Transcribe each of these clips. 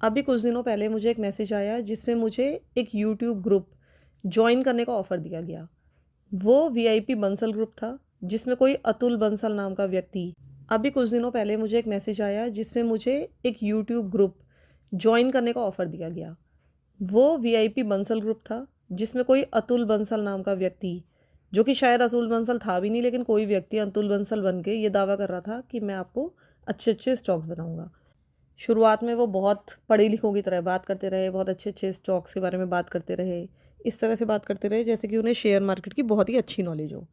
अभी कुछ दिनों पहले मुझे एक मैसेज आया जिसमें मुझे एक यूट्यूब ग्रुप जॉइन करने का ऑफ़र दिया गया। वो वीआईपी बंसल ग्रुप था जिसमें कोई अतुल बंसल नाम का व्यक्ति अभी कुछ दिनों पहले मुझे एक मैसेज आया जिसमें मुझे एक यूट्यूब ग्रुप जॉइन करने का ऑफ़र दिया गया। वो वीआईपी बंसल ग्रुप था जिसमें कोई अतुल बंसल नाम का व्यक्ति, जो कि शायद अतुल बंसल था भी नहीं, लेकिन कोई व्यक्ति अतुल बंसल बन के ये दावा कर रहा था कि मैं आपको अच्छे अच्छे स्टॉक्स बताऊंगा। शुरुआत में वो बहुत पढ़े लिखों की तरह बात करते रहे, बहुत अच्छे अच्छे स्टॉक्स के बारे में बात करते रहे, इस तरह से बात करते रहे जैसे कि उन्हें शेयर मार्केट की बहुत ही अच्छी नॉलेज हो।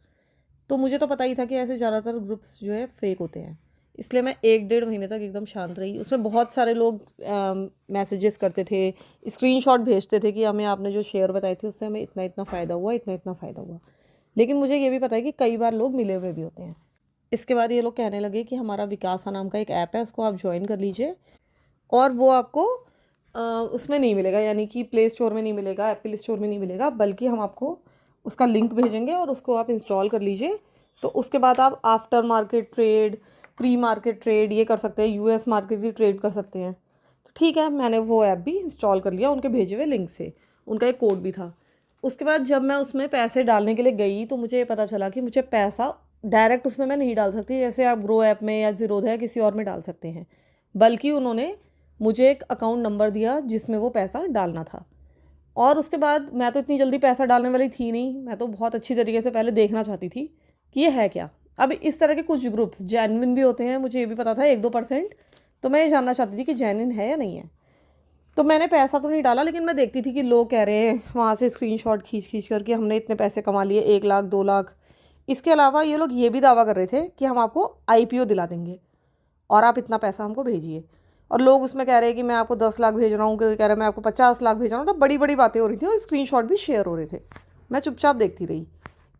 तो मुझे तो पता ही था कि ऐसे ज़्यादातर ग्रुप्स जो है फेक होते हैं, इसलिए मैं 1 डेढ़ महीने तक एकदम शांत रही। उसमें बहुत सारे लोग मैसेजेस करते थे, स्क्रीनशॉट भेजते थे कि हमें आपने जो शेयर बताए थे उससे हमें इतना इतना फ़ायदा हुआ, इतना इतना फ़ायदा हुआ। लेकिन मुझे ये भी पता है कि कई बार लोग मिले हुए भी होते हैं। इसके बाद ये लोग कहने लगे कि हमारा विकासा नाम का एक ऐप है, उसको आप ज्वाइन कर लीजिए और वो आपको उसमें नहीं मिलेगा, यानी कि प्ले स्टोर में नहीं मिलेगा, एप्पल स्टोर में नहीं मिलेगा, बल्कि हम आपको उसका लिंक भेजेंगे और उसको आप इंस्टॉल कर लीजिए। तो उसके बाद आप after market trade, pre market trade ये कर सकते हैं, यूएस मार्केट की ट्रेड कर सकते हैं। तो ठीक है, मैंने वो ऐप भी इंस्टॉल कर लिया उनके भेजे हुए लिंक से, उनका एक कोड भी था। उसके बाद जब मैं उसमें पैसे डालने के लिए गई तो मुझे पता चला कि मुझे पैसा डायरेक्ट उसमें मैं नहीं डाल सकती, जैसे आप ग्रो ऐप में या ज़ीरोधा या किसी और में डाल सकते हैं, बल्कि उन्होंने मुझे एक अकाउंट नंबर दिया जिसमें वो पैसा डालना था। और उसके बाद मैं तो इतनी जल्दी पैसा डालने वाली थी नहीं, मैं तो बहुत अच्छी तरीके से पहले देखना चाहती थी कि ये है क्या। अब इस तरह के कुछ ग्रुप्स जेन्युइन भी होते हैं, मुझे ये भी पता था 1-2%, तो मैं ये जानना चाहती थी कि जेन्युइन है या नहीं है। तो मैंने पैसा तो नहीं डाला, लेकिन मैं देखती थी कि लोग कह रहे हैं वहाँ से स्क्रीनशॉट खींच खींच करके हमने इतने पैसे कमा लिए, 1 लाख 2 लाख। इसके अलावा ये लोग ये भी दावा कर रहे थे कि हम आपको आईपीओ दिला देंगे और आप इतना पैसा हमको भेजिए। और लोग उसमें कह रहे हैं कि मैं आपको 10 लाख भेज रहा हूँ, कोई कह रहा है मैं आपको 50 लाख भेज रहा हूँ। तो बड़ी बड़ी बातें हो रही थी और स्क्रीनशॉट भी शेयर हो रहे थे। मैं चुपचाप देखती रही।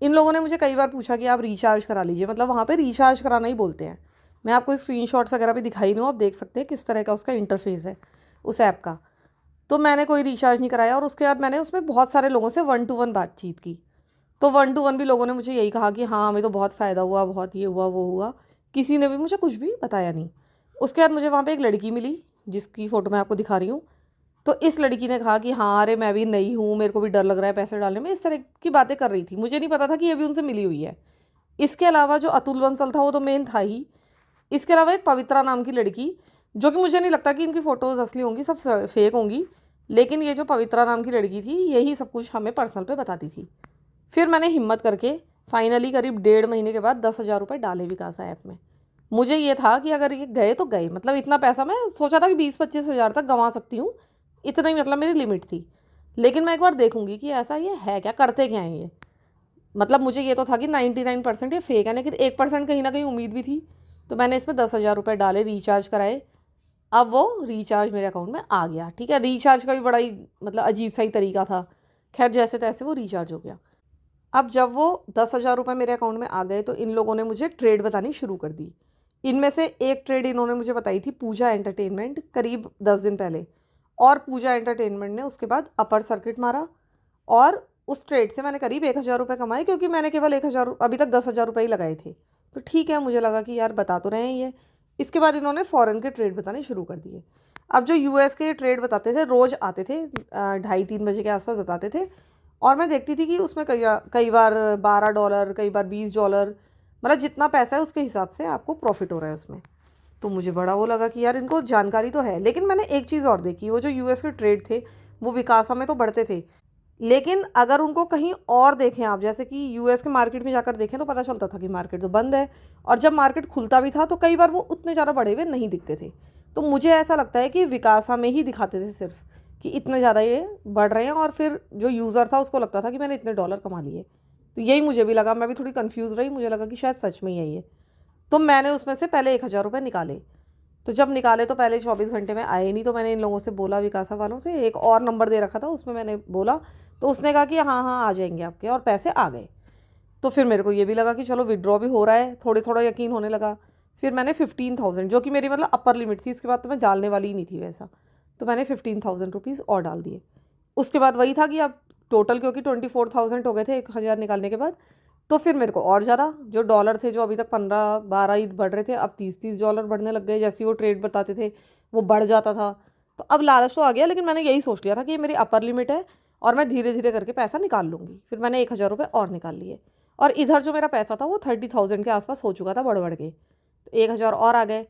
इन लोगों ने मुझे कई बार पूछा कि आप रिचार्ज करा लीजिए, मतलब वहाँ पे रिचार्ज कराना ही बोलते हैं। मैं आपको स्क्रीनशॉट्स वगैरह भी दिखाई रही हूँ, आप देख सकते हैं किस तरह का उसका इंटरफेस है उस ऐप का। तो मैंने कोई रिचार्ज नहीं कराया और उसके बाद मैंने उसमें बहुत सारे लोगों से 1-to-1 बातचीत की। तो 1-to-1 भी लोगों ने मुझे यही कहा कि हाँ हमें तो बहुत फ़ायदा हुआ, बहुत ये हुआ वो हुआ। किसी ने भी मुझे कुछ भी बताया नहीं। उसके बाद मुझे वहाँ पे एक लड़की मिली जिसकी फ़ोटो मैं आपको दिखा रही हूँ। तो इस लड़की ने कहा कि हाँ अरे मैं भी नई हूँ, मेरे को भी डर लग रहा है पैसे डालने में, इस तरह की बातें कर रही थी। मुझे नहीं पता था कि ये भी उनसे मिली हुई है। इसके अलावा जो अतुल बंसल था वो तो मेन था ही। इसके अलावा एक पवित्रा नाम की लड़की, जो कि मुझे नहीं लगता कि इनकी फ़ोटोज़ असली होंगी, सब फेक होंगी। लेकिन ये जो पवित्रा नाम की लड़की थी यही सब कुछ हमें पर्सनल पे बताती थी। फिर मैंने हिम्मत करके फाइनली करीब 1.5 महीने के बाद 10,000 रुपये डाले विकासा ऐप में। मुझे ये था कि अगर ये गए तो गए, मतलब इतना पैसा मैं सोचा था कि 20-25 हज़ार तक गंवा सकती हूँ, इतना ही मतलब मेरी लिमिट थी। लेकिन मैं एक बार देखूंगी कि ऐसा ये है क्या, करते क्या हैं ये। मतलब मुझे ये तो था कि 99% ये फेक है, लेकिन 1% कहीं ना कहीं उम्मीद भी थी। तो मैंने इसमें 10,000 रुपये डाले, रिचार्ज कराए। अब वो रिचार्ज मेरे अकाउंट में आ गया। ठीक है, रिचार्ज का भी बड़ा ही मतलब अजीब सा ही तरीका था। खैर जैसे तैसे वो रिचार्ज हो गया। अब जब वो 10,000 रुपये मेरे अकाउंट में आ गए तो इन लोगों ने मुझे ट्रेड बतानी शुरू कर दी। इनमें से एक ट्रेड इन्होंने मुझे बताई थी पूजा एंटरटेनमेंट, करीब 10 दिन पहले। और पूजा एंटरटेनमेंट ने उसके बाद अपर सर्किट मारा और उस ट्रेड से मैंने करीब 1,000 रुपये कमाए, क्योंकि मैंने केवल 1,000, अभी तक 10,000 रुपये ही लगाए थे। तो ठीक है, मुझे लगा कि यार बता तो रहे हैं ये। इसके बाद इन्होंने फ़ॉरेन के ट्रेड बताने शुरू कर दिए। अब जो यूएस के ट्रेड बताते थे, रोज़ आते थे 2:30-3 बजे के आसपास बताते थे। और मैं देखती थी कि उसमें कई बार $12, कई बार $20, मतलब जितना पैसा है उसके हिसाब से आपको प्रॉफिट हो रहा है उसमें। तो मुझे बड़ा वो लगा कि यार इनको जानकारी तो है। लेकिन मैंने एक चीज़ और देखी, वो जो यूएस के ट्रेड थे वो विकासा में तो बढ़ते थे, लेकिन अगर उनको कहीं और देखें आप, जैसे कि यूएस के मार्केट में जाकर देखें, तो पता चलता था कि मार्केट तो बंद है। और जब मार्केट खुलता भी था तो कई बार वो उतने ज़्यादा बढ़े हुए नहीं दिखते थे। तो मुझे ऐसा लगता है कि विकासा में ही दिखाते थे सिर्फ कि इतने ज़्यादा ये बढ़ रहे हैं, और फिर जो यूज़र था उसको लगता था कि मैंने इतने डॉलर कमा लिए। तो यही मुझे भी लगा, मैं भी थोड़ी कन्फ्यूज़ रही, मुझे लगा कि शायद सच में ही है ये। तो मैंने उसमें से पहले 1,000 रुपये निकाले। तो जब निकाले तो पहले 24 घंटे में आए नहीं। तो मैंने इन लोगों से बोला, विकासा वालों से, एक और नंबर दे रखा था उसमें मैंने बोला। तो उसने कहा कि हाँ हाँ आ जाएंगे आपके, और पैसे आ गए। तो फिर मेरे को ये भी लगा कि चलो विड्रॉ भी हो रहा है, थोड़े थोड़ा यकीन होने लगा। फिर मैंने 15,000, जो कि मेरी मतलब अपर लिमिट थी, इसके बाद तो मैं डालने वाली ही नहीं थी वैसा। तो मैंने 15,000 रुपीज़ और डाल दिए। उसके बाद वही था कि अब टोटल क्योंकि 24,000 हो गए थे 1,000 निकालने के बाद। तो फिर मेरे को और ज़्यादा जो डॉलर थे, जो अभी तक 15-12 ही बढ़ रहे थे, अब 30-30 डॉलर बढ़ने लग गए। जैसे वो ट्रेड बताते थे वो बढ़ जाता था। तो अब लालच तो आ गया, लेकिन मैंने यही सोच लिया था कि ये मेरी अपर लिमिट है और मैं धीरे धीरे करके पैसा निकाल लूँगी। फिर मैंने 1,000 रुपये और निकाल लिए, और इधर जो मेरा पैसा था वो 30,000 के आसपास हो चुका था बढ़ के, तो 1,000 और आ गए।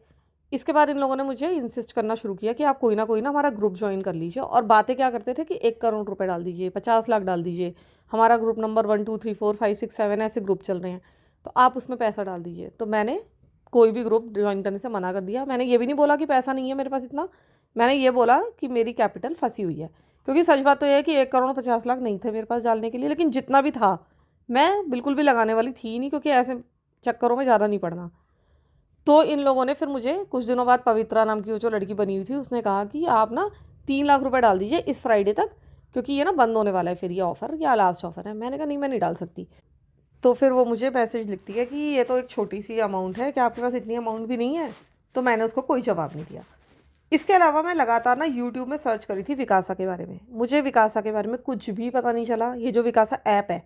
इसके बाद इन लोगों ने मुझे इंसिस्ट करना शुरू किया कि आप कोई ना हमारा ग्रुप ज्वाइन कर लीजिए, और बातें क्या करते थे कि 1 करोड़ रुपए डाल दीजिए, 50 लाख डाल दीजिए, हमारा ग्रुप नंबर 1 2 3 4 5 6 7 ऐसे ग्रुप चल रहे हैं, तो आप उसमें पैसा डाल दीजिए। तो मैंने कोई भी ग्रुप ज्वाइन करने से मना कर दिया। मैंने ये भी नहीं बोला कि पैसा नहीं है मेरे पास इतना, मैंने ये बोला कि मेरी कैपिटल फंसी हुई है, क्योंकि सच बात तो यह है कि 1 करोड़ 50 लाख नहीं थे मेरे पास डालने के लिए, लेकिन जितना भी था मैं बिल्कुल भी लगाने वाली थी नहीं, क्योंकि ऐसे चक्करों में ज़्यादा नहीं पड़ना। तो इन लोगों ने फिर मुझे कुछ दिनों बाद, पवित्रा नाम की वो जो लड़की बनी हुई थी, उसने कहा कि आप ना 3 लाख रुपए डाल दीजिए इस फ्राइडे तक, क्योंकि ये ना बंद होने वाला है फिर ये ऑफ़र, या लास्ट ऑफ़र है। मैंने कहा नहीं, मैं नहीं डाल सकती। तो फिर वो मुझे मैसेज लिखती है कि ये तो एक छोटी सी अमाउंट है, क्या आपके पास इतनी अमाउंट भी नहीं है? तो मैंने उसको कोई जवाब नहीं दिया। इसके अलावा मैं लगातार ना यूट्यूब में सर्च करी थी विकासा के बारे में। मुझे विकासा के बारे में कुछ भी पता नहीं चला। ये जो विकासा ऐप है,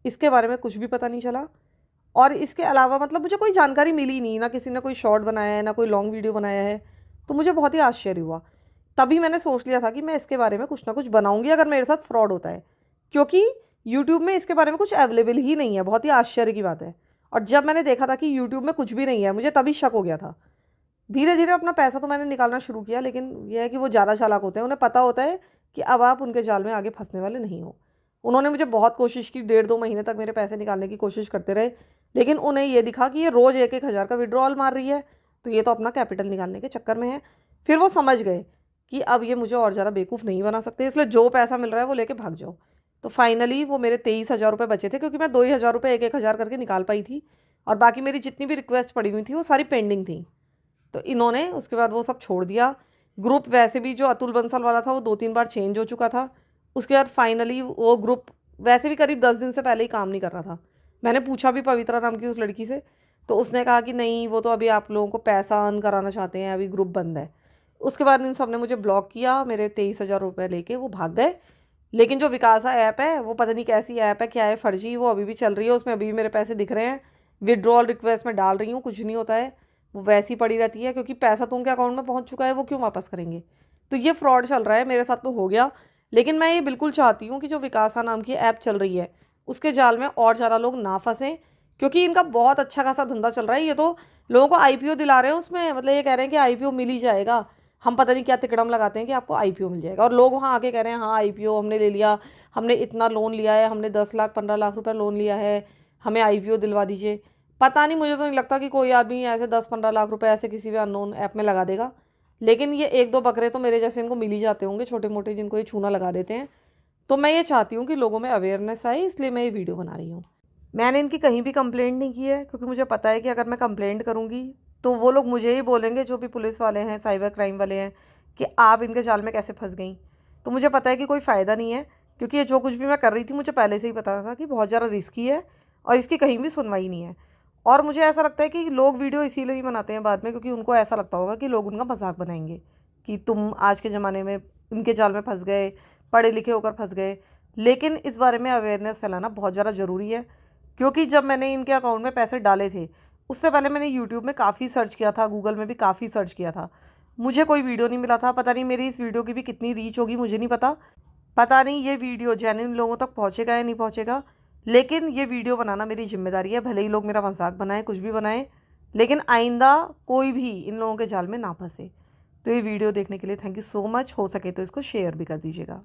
इसके बारे में कुछ भी पता नहीं चला। और इसके अलावा मतलब मुझे कोई जानकारी मिली नहीं, ना किसी ने कोई शॉर्ट बनाया है, ना कोई लॉन्ग वीडियो बनाया है। तो मुझे बहुत ही आश्चर्य हुआ। तभी मैंने सोच लिया था कि मैं इसके बारे में कुछ ना कुछ बनाऊंगी अगर मेरे साथ फ्रॉड होता है, क्योंकि यूट्यूब में इसके बारे में कुछ अवेलेबल ही नहीं है। बहुत ही आश्चर्य की बात है। और जब मैंने देखा था कि यूट्यूब में कुछ भी नहीं है, मुझे तभी शक हो गया था। धीरे धीरे अपना पैसा तो मैंने निकालना शुरू किया, लेकिन यह है कि वो ज़्यादा चालाक होते हैं, उन्हें पता होता है कि अब आप उनके जाल में आगे फंसने वाले नहीं हो। उन्होंने मुझे बहुत कोशिश की, 1.5-2 महीने तक मेरे पैसे निकालने की कोशिश करते रहे, लेकिन उन्हें ये दिखा कि ये रोज़ 1-1 हज़ार का विड्रॉल मार रही है, तो ये तो अपना कैपिटल निकालने के चक्कर में है। फिर वो समझ गए कि अब ये मुझे और ज़्यादा बेवकूफ़ नहीं बना सकते, इसलिए जो पैसा मिल रहा है वो लेके भाग जाओ। तो फाइनली वो मेरे 23,000 रुपये बचे थे, क्योंकि मैं 2,000 रुपये 1-1 हज़ार करके निकाल पाई थी, और बाकी मेरी जितनी भी रिक्वेस्ट पड़ी हुई थी वो सारी पेंडिंग थी। तो इन्होंने उसके बाद वो सब छोड़ दिया। ग्रुप वैसे भी जो अतुल बंसल वाला था वो 2-3 बार चेंज हो चुका था। उसके बाद फाइनली वो ग्रुप वैसे भी करीब 10 दिन से पहले ही काम नहीं कर रहा था। मैंने पूछा भी पवित्रा नाम की उस लड़की से, तो उसने कहा कि नहीं, वो तो अभी आप लोगों को पैसा अर्न कराना चाहते हैं, अभी ग्रुप बंद है। उसके बाद इन सब ने मुझे ब्लॉक किया, मेरे 23,000 रुपये लेके वो भाग गए। लेकिन जो विकासा ऐप है वो पता नहीं कैसी ऐप है, क्या है, फर्जी, वो अभी भी चल रही है। उसमें अभी भी मेरे पैसे दिख रहे हैं। विड्रॉल रिक्वेस्ट में डाल रही हूँ, कुछ नहीं होता है, वो वैसी पड़ी रहती है, क्योंकि पैसा तो उनके अकाउंट में पहुंच चुका है, वो क्यों वापस करेंगे। तो ये फ्रॉड चल रहा है, मेरे साथ तो हो गया। लेकिन मैं ये बिल्कुल चाहती हूँ कि जो विकासा नाम की ऐप चल रही है उसके जाल में और ज़्यादा लोग ना फंसें, क्योंकि इनका बहुत अच्छा खासा धंधा चल रहा है। ये तो लोगों को आईपीओ दिला रहे हैं उसमें, मतलब ये कह रहे हैं कि आईपीओ मिल ही जाएगा। हम पता नहीं क्या तिकड़म लगाते हैं कि आपको आईपीओ मिल जाएगा, और लोग वहाँ आके कह रहे हैं हाँ आईपीओ हमने ले लिया, हमने इतना लोन लिया है, हमने 10 लाख 15 लाख रुपए लोन लिया है, हमें आईपीओ दिलवा दीजिए। पता नहीं, मुझे तो नहीं लगता कि कोई आदमी ऐसे 10-15 लाख रुपए ऐसे किसी भी अननोन ऐप में लगा देगा। लेकिन ये 1-2 बकरे तो मेरे जैसे इनको मिल ही जाते होंगे, छोटे मोटे, जिनको ये छूना लगा देते हैं। तो मैं ये चाहती हूँ कि लोगों में अवेयरनेस आए, इसलिए मैं ये वीडियो बना रही हूँ। मैंने इनकी कहीं भी कंप्लेंट नहीं की है, क्योंकि मुझे पता है कि अगर मैं कंप्लेंट करूँगी तो वो लोग मुझे ही बोलेंगे, जो भी पुलिस वाले हैं, साइबर क्राइम वाले हैं, कि आप इनके जाल में कैसे फंस गई। तो मुझे पता है कि कोई फ़ायदा नहीं है, क्योंकि ये जो कुछ भी मैं कर रही थी मुझे पहले से ही पता था कि बहुत ज़्यादा रिस्की है, और इसकी कहीं भी सुनवाई नहीं है। और मुझे ऐसा लगता है कि लोग वीडियो इसीलिए नहीं बनाते हैं बाद में, क्योंकि उनको ऐसा लगता होगा कि लोग उनका मजाक बनाएंगे कि तुम आज के ज़माने में इनके जाल में फंस गए, पढ़े लिखे होकर फंस गए। लेकिन इस बारे में अवेयरनेस फैलाना बहुत ज़्यादा ज़रूरी है, क्योंकि जब मैंने इनके अकाउंट में पैसे डाले थे उससे पहले मैंने यूट्यूब में काफ़ी सर्च किया था, गूगल में भी काफ़ी सर्च किया था, मुझे कोई वीडियो नहीं मिला था। पता नहीं मेरी इस वीडियो की भी कितनी रीच होगी, मुझे नहीं पता। पता नहीं ये वीडियो जेन्युइन लोगों तक पहुँचेगा या नहीं पहुँचेगा, लेकिन ये वीडियो बनाना मेरी जिम्मेदारी है। भले ही लोग मेरा मजाक बनाएं, कुछ भी बनाएं, लेकिन आइंदा कोई भी इन लोगों के जाल में ना फंसे। तो ये वीडियो देखने के लिए थैंक यू सो मच। हो सके तो इसको शेयर भी कर दीजिएगा।